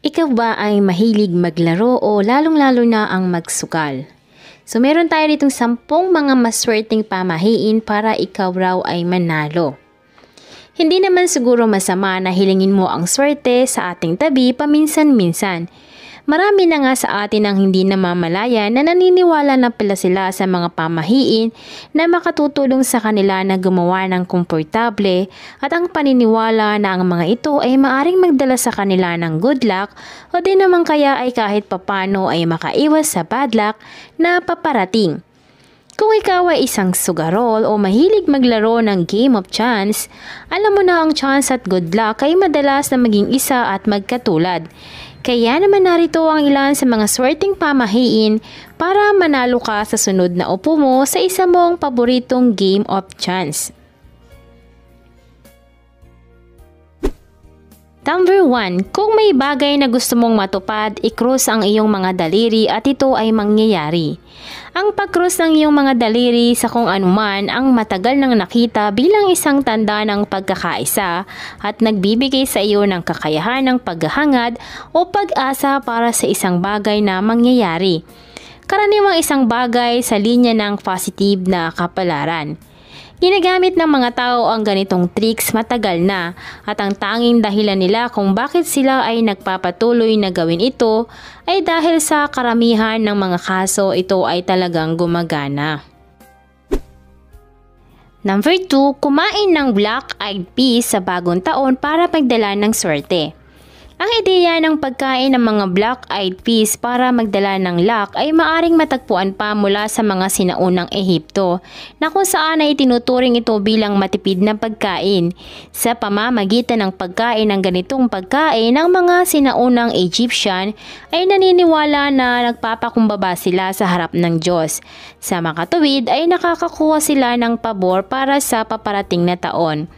Ikaw ba ay mahilig maglaro o lalong-lalo na ang magsukal? So meron tayo ditong 10 mga maswerteng pamahiin para ikaw raw ay manalo. Hindi naman siguro masama na hilingin mo ang swerte sa ating tabi paminsan-minsan. Marami na nga sa atin ang hindi namamalaya na naniniwala na pala sila sa mga pamahiin na makatutulong sa kanila na gumawa ng komportable at ang paniniwala na ang mga ito ay maaring magdala sa kanila ng good luck o di naman kaya ay kahit papano ay makaiwas sa bad luck na paparating. Kung ikaw ay isang sugarol o mahilig maglaro ng Game of Chance, alam mo na ang chance at good luck ay madalas na maging isa at magkatulad. Kaya naman narito ang ilan sa mga swerteng pamahiin para manalo ka sa sunod na upo mo sa isa mong paboritong Game of Chance. Number 1. Kung may bagay na gusto mong matupad, i-cross ang iyong mga daliri at ito ay mangyayari. Ang pag-cross ng iyong mga daliri sa kung anuman ang matagal nang nakita bilang isang tanda ng pagkakaisa at nagbibigay sa iyo ng kakayahan ng paghahangad o pag-asa para sa isang bagay na mangyayari. Karaniwang isang bagay sa linya ng positive na kapalaran. Ginagamit ng mga tao ang ganitong tricks matagal na at ang tanging dahilan nila kung bakit sila ay nagpapatuloy na gawin ito ay dahil sa karamihan ng mga kaso ito ay talagang gumagana. Number 2. Kumain ng black-eyed peas sa bagong taon para magdala ng swerte. Ang ideya ng pagkain ng mga black-eyed peas para magdala ng luck ay maaring matagpuan pa mula sa mga sinaunang Ehipto na kung saan ay tinuturing ito bilang matipid na pagkain. Sa pamamagitan ng pagkain ng ganitong pagkain ng mga sinaunang Egyptian ay naniniwala na nagpapakumbaba sila sa harap ng Diyos. Sa makatuwid ay nakakakuha sila ng pabor para sa paparating na taon.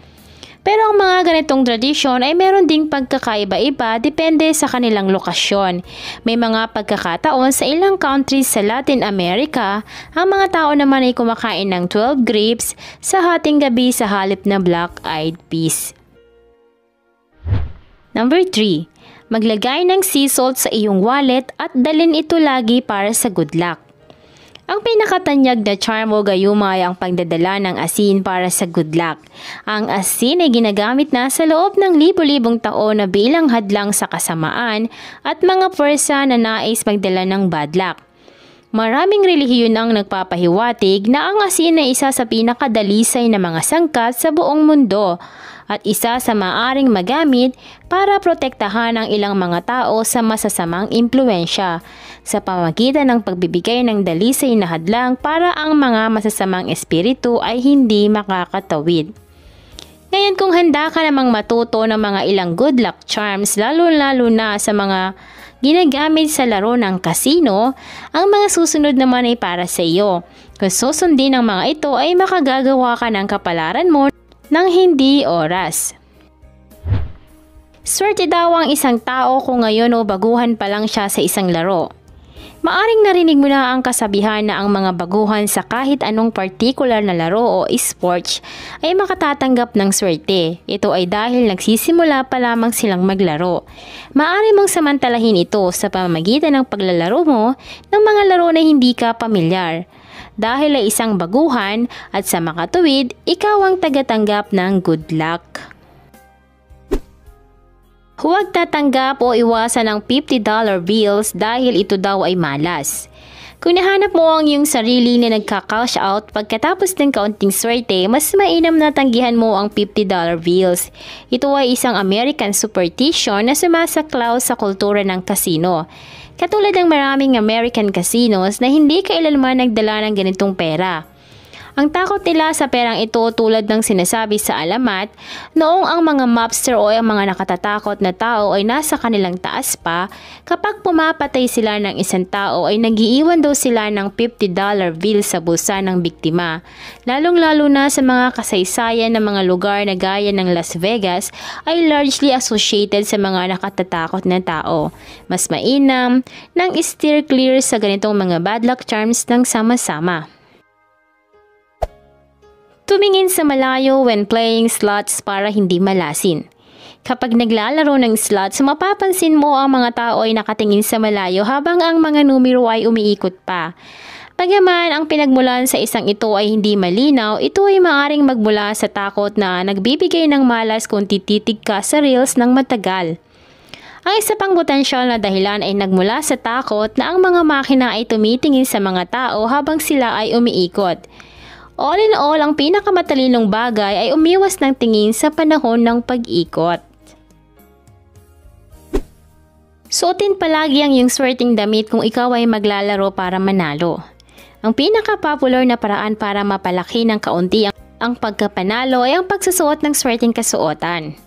Pero ang mga ganitong tradisyon ay meron ding pagkakaiba-iba depende sa kanilang lokasyon. May mga pagkakataon sa ilang countries sa Latin America, ang mga tao naman ay kumakain ng 12 grapes sa hating gabi sa halip na black-eyed peas. Number 3. Maglagay ng sea salt sa iyong wallet at dalhin ito lagi para sa good luck. Ang pinakatanyag na charm o gayuma ay ang pagdadala ng asin para sa good luck. Ang asin ay ginagamit na sa loob ng libo-libong taon na bilang hadlang sa kasamaan at mga pwersa na nais magdala ng bad luck. Maraming relihiyon ang nagpapahiwatig na ang asin ay isa sa pinakadalisay na mga sangkap sa buong mundo at isa sa maaring magamit para protektahan ang ilang mga tao sa masasamang impluensya sa pamamagitan ng pagbibigay ng dalisay na hadlang para ang mga masasamang espiritu ay hindi makakatawid. Ngayon kung handa ka namang matuto ng mga ilang good luck charms lalo-lalo na sa mga ginagamit sa laro ng casino, ang mga susunod naman ay para sa iyo. Kung susundin ang mga ito ay makagagawa ka ng kapalaran mo ng hindi oras. Swerte daw ang isang tao kung ngayon o baguhan pa lang siya sa isang laro. Maaring narinig mo na ang kasabihan na ang mga baguhan sa kahit anong partikular na laro o sports ay makatatanggap ng swerte. Ito ay dahil nagsisimula pa lamang silang maglaro. Maaari mong samantalahin ito sa pamamagitan ng paglalaro mo ng mga laro na hindi ka pamilyar. Dahil ay isang baguhan at sa makatuwid, ikaw ang tagatanggap ng good luck. Huwag tatanggap o iwasan ng $50 bills dahil ito daw ay malas. Kung nahanap mo ang iyong sarili na nagka-cash out pagkatapos ng kaunting swerte, mas mainam na tanggihan mo ang $50 bills. Ito ay isang American superstition na sumasaklaw sa kultura ng casino. Katulad ng maraming American casinos na hindi kailanman nagdala ng ganitong pera. Ang takot nila sa perang ito tulad ng sinasabi sa alamat, noong ang mga mobster o ang mga nakatatakot na tao ay nasa kanilang taas pa, kapag pumapatay sila ng isang tao ay nagiiwan daw sila ng $50 bill sa bulsa ng biktima. Lalong-lalo na sa mga kasaysayan ng mga lugar na gaya ng Las Vegas ay largely associated sa mga nakatatakot na tao. Mas mainam nang steer clear sa ganitong mga bad luck charms ng sama-sama. Tumingin sa malayo when playing slots para hindi malasin. Kapag naglalaro ng slots, mapapansin mo ang mga tao ay nakatingin sa malayo habang ang mga numero ay umiikot pa. Bagaman ang pinagmulan sa isang ito ay hindi malinaw, ito ay maaring magmula sa takot na nagbibigay ng malas kung tititig ka sa reels ng matagal. Ang isa pang potensyal na dahilan ay nagmula sa takot na ang mga makina ay tumitingin sa mga tao habang sila ay umiikot. All in all, ang pinakamatalinong bagay ay umiwas ng tingin sa panahon ng pag-ikot. Suotin palagi ang iyong swerteng damit kung ikaw ay maglalaro para manalo. Ang pinaka-popular na paraan para mapalaki ng kaunti ang pagkapanalo ay ang pagsusuot ng swerteng kasuotan.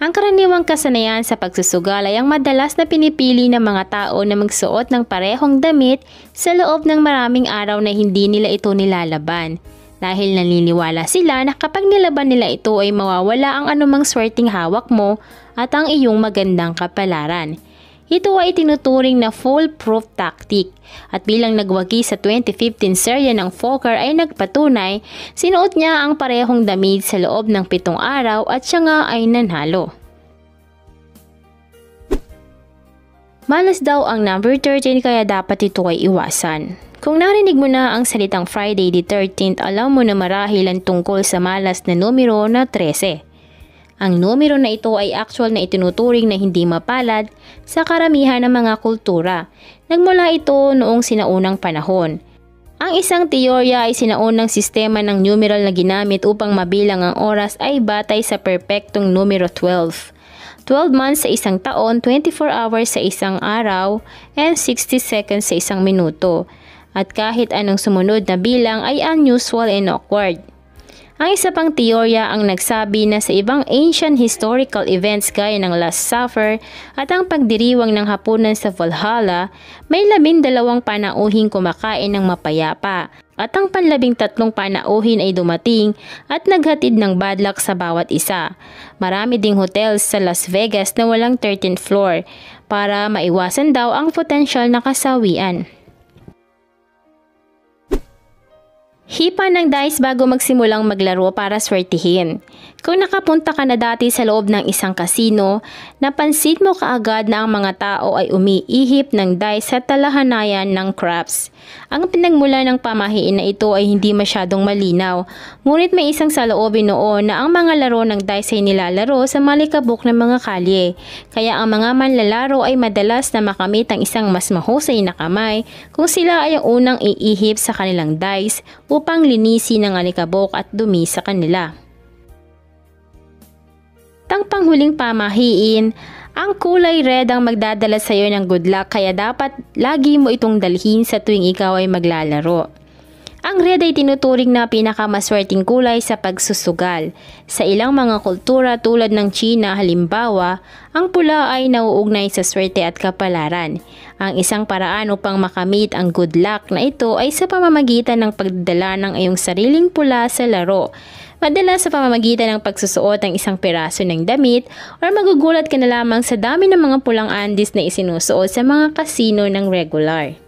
Ang karaniwang kasanayan sa pagsusugal ay ang madalas na pinipili ng mga tao na magsuot ng parehong damit sa loob ng maraming araw na hindi nila ito nilalaban. Dahil naniniwala sila na kapag nilaban nila ito ay mawawala ang anumang swerteng hawak mo at ang iyong magandang kapalaran. Ito ay tinuturing na foolproof tactic at bilang nagwagi sa 2015 serye ng Fokker ay nagpatunay, sinuot niya ang parehong damit sa loob ng 7 araw at siya nga ay nanalo. Malas daw ang number 13 kaya dapat ito ay iwasan. Kung narinig mo na ang salitang Friday the 13th, alam mo na marahil ang tungkol sa malas na numero na 13. Ang numero na ito ay actual na itinuturing na hindi mapalad sa karamihan ng mga kultura. Nagmula ito noong sinaunang panahon. Ang isang teorya ay sinaunang sistema ng numeral na ginamit upang mabilang ang oras ay batay sa perpektong numero 12. 12 months sa isang taon, 24 hours sa isang araw, and 60 seconds sa isang minuto. At kahit anong sumunod na bilang ay unusual and awkward. Ang isa pang teorya ang nagsabi na sa ibang ancient historical events gaya ng Last Supper at ang pagdiriwang ng hapunan sa Valhalla, may 12 panauhing kumakain ng mapayapa at ang 13 panauhin ay dumating at naghatid ng bad luck sa bawat isa. Marami ding hotels sa Las Vegas na walang 13th floor para maiwasan daw ang potensyal na kasawian. Hipa ng dice bago magsimulang maglaro para swertihin. Kung nakapunta ka na dati sa loob ng isang kasino, napansin mo kaagad na ang mga tao ay umiihip ng dice sa talahanayan ng craps. Ang pinagmula ng pamahiin na ito ay hindi masyadong malinaw, ngunit may isang saloobin noon na ang mga laro ng dice ay nilalaro sa malikabok ng mga kalye. Kaya ang mga manlalaro ay madalas na makamit ang isang mas mahusay na kamay kung sila ay ang unang iihip sa kanilang dice upang linisin ang alikabok at dumi sa kanila. Tang panghuling pamahiin, ang kulay red ang magdadala sa iyo ng good luck kaya dapat lagi mo itong dalhin sa tuwing ikaw ay maglalaro. Ang red ay tinuturing na pinakamaswerteng kulay sa pagsusugal. Sa ilang mga kultura tulad ng China halimbawa, ang pula ay nauugnay sa swerte at kapalaran. Ang isang paraan upang makamit ang good luck na ito ay sa pamamagitan ng pagdala ng iyong sariling pula sa laro. Madalas sa pamamagitan ng pagsusuot ng isang piraso ng damit o magugulat ka na lamang sa dami ng mga pulang andis na isinusuot sa mga kasino ng regular.